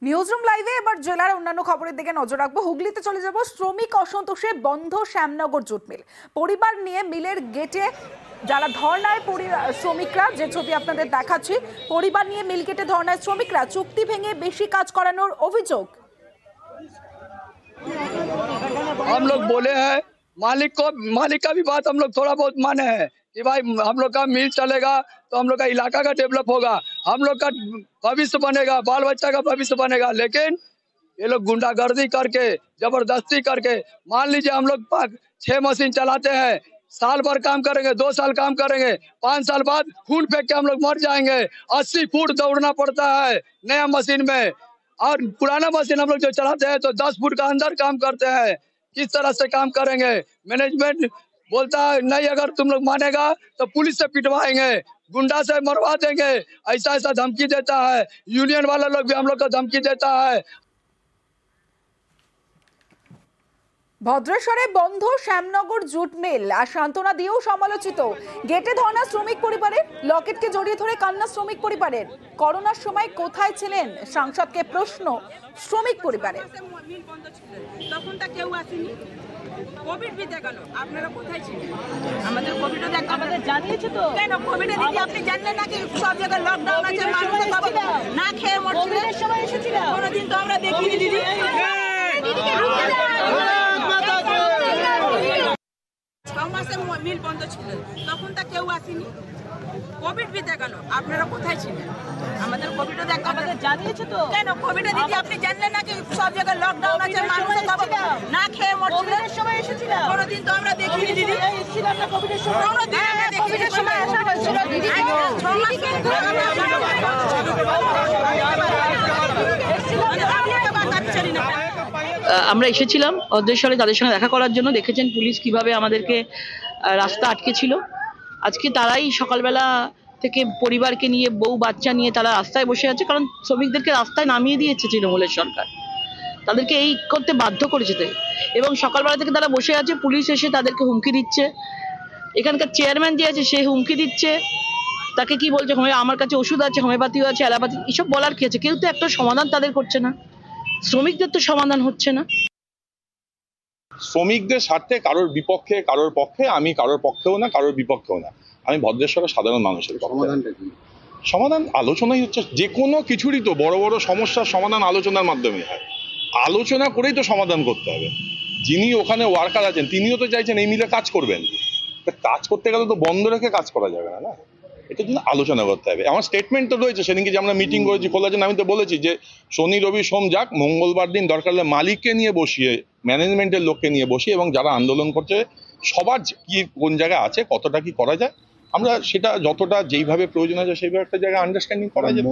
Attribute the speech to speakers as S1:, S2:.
S1: Newsroom লাইভে এবার জেলার অন্যান্য খবরের দিকে নজর রাখবো। হুগলিতে চলে যাব। শ্রমিক অসন্তোষে বন্ধ শ্যামনগর জুট মিল। পরিবার নিয়ে মিলের গেটে যারা ধর্নায় শ্রমিকরা, যে ছবি আপনাদের দেখাচ্ছি, পরিবার নিয়ে মিল গেটে ধর্নায় শ্রমিকরা, চুক্তি ভেঙে বেশি কাজ করানোর অভিযোগ।
S2: हम लोग बोले हैं मालिक का भी बात हम लोग थोड़ा बहुत माने हैं कि भाई हम लोग का मिल चलेगा तो हम लोग का इलाका का डेवलप होगा, हम लोग का भविष्य बनेगा, बाल बच्चा का भविष्य बनेगा। लेकिन ये लोग गुंडागर्दी करके, जबरदस्ती करके, मान लीजिए हम लोग 6 मशीन चलाते हैं, साल भर काम करेंगे, 2 साल काम करेंगे, 5 साल बाद खून फेंक के हम लोग मर जाएंगे। 80 फुट दौड़ना पड़ता है नया मशीन में, और पुराना मशीन हम लोग जो चलाते हैं तो 10 फुट का अंदर काम करते हैं। किस तरह से काम करेंगे? मैनेजमेंट बोलता है नहीं, अगर तुम लोग मानेगा तो पुलिस से पिटवाएंगे, गुंडा से मरवा देंगे, ऐसा ऐसा धमकी देता है। यूनियन वाला लोग भी हम लोग को धमकी देता है।
S1: ভদ্রেশ্বরে বন্ধ শ্যামনগর জুট মিল আর সান্ত্বনা দিয়েও সমালোচিত। গেটে ধর্ণা শ্রমিক পরিবারের, লকেটকে জড়িয়ে ধরে কান্না শ্রমিক পরিবারের। করোনার সময় কোথায় ছিলেন সাংসদকে প্রশ্ন শ্রমিক পরিবারের।
S3: তখন তা কেউ আসেনি, কোভিড বিতে গেল, আপনারা কোথায় ছিলেন? আমাদের কোভিডও দেখ, আমাদের জানিয়েছে তো। কেন কোভিডে দিদি আপনি জানলেন নাকি সব জায়গায় লকডাউন আছে, মানুষ না খেয়ে মরছিল? সময় এসেছিল কোনোদিন তো আমরা দেখিনি দিদি। মিল বন্ধ ছিল, তখন তা কেউ আসেনি। কোভিড বিতে গেল, আপনারা কোথায় ছিলেন? আমাদের কোভিডও দেখ, আমাদের জানিয়েছে তো। কেন কোভিডে দিদি আপনি জানলেন নাকি সব জায়গায় লকডাউন আছে, মানুষ না খেয়ে মরছিল? সময় এসেছিল কোনোদিন তো আমরা দেখিনি দিদি। এসেছিলাম না কোভিডের সময়, কোনোদিন আমরা দেখিনি। কোভিডের সময় আসা হয়েছিল দিদি।
S4: আমরা এসেছিলাম ভদ্রেশ্বরে তাদের সঙ্গে দেখা করার জন্য। দেখেছেন পুলিশ কিভাবে আমাদেরকে রাস্তা আটকে ছিল। আজকে তারাই সকালবেলা থেকে পরিবারকে নিয়ে, বউ বাচ্চা নিয়ে তারা রাস্তায় বসে আছে, কারণ শ্রমিকদেরকে রাস্তায় নামিয়ে দিয়েছে তৃণমূলের সরকার, তাদেরকে এই করতে বাধ্য করেছে। এবং সকালবেলা থেকে তারা বসে আছে, পুলিশ এসে তাদেরকে হুমকি দিচ্ছে। এখানকার চেয়ারম্যান যে আছে সে হুমকি দিচ্ছে, তাকে কি বলছে, আমার কাছে ওষুধ আছে, হোমিওপ্যাথিও আছে, অ্যালোপ্যাথি, এসব বলার কি আছে? কেউ তো একটা সমাধান তাদের করছে না, শ্রমিকদের তো সমাধান হচ্ছে না।
S5: শ্রমিকদের স্বার্থে কারোর বিপক্ষে, কারোর পক্ষে, আমি কারোর পক্ষেও না, কারোর বিপক্ষেও না। আমি ভদ্রেশ্বরের সাধারণ মানুষের সমাধান আলোচনাই হচ্ছে। যে কোনো কিছুরই তো বড় বড় সমস্যার সমাধান আলোচনার মাধ্যমে হয়। আলোচনা করেই তো সমাধান করতে হবে। যিনি ওখানে ওয়ার্কার আছেন তিনিও তো চাইছেন এই মিলে কাজ করবেন। কাজ করতে গেলে তো বন্ধ রেখে কাজ করা যাবে না, না? এটার জন্য আলোচনা করতে হবে। আমার স্টেটমেন্ট তো রয়েছে, সেদিনকে যে আমরা মিটিং করেছি খোলার জন্য, আমি তো বলেছি যে শনি রবি সোম যাক, মঙ্গলবার দিন দরকার হলে মালিককে নিয়ে বসিয়ে, ম্যানেজমেন্টের লোককে নিয়ে বসিয়ে, এবং যারা আন্দোলন করছে সবার কি কোন জায়গায় আছে, কতটা কি করা যায়, আমরা সেটা যতটা যেইভাবে প্রয়োজন আছে সেইভাবে একটা জায়গায় আন্ডারস্ট্যান্ডিং করা যায়।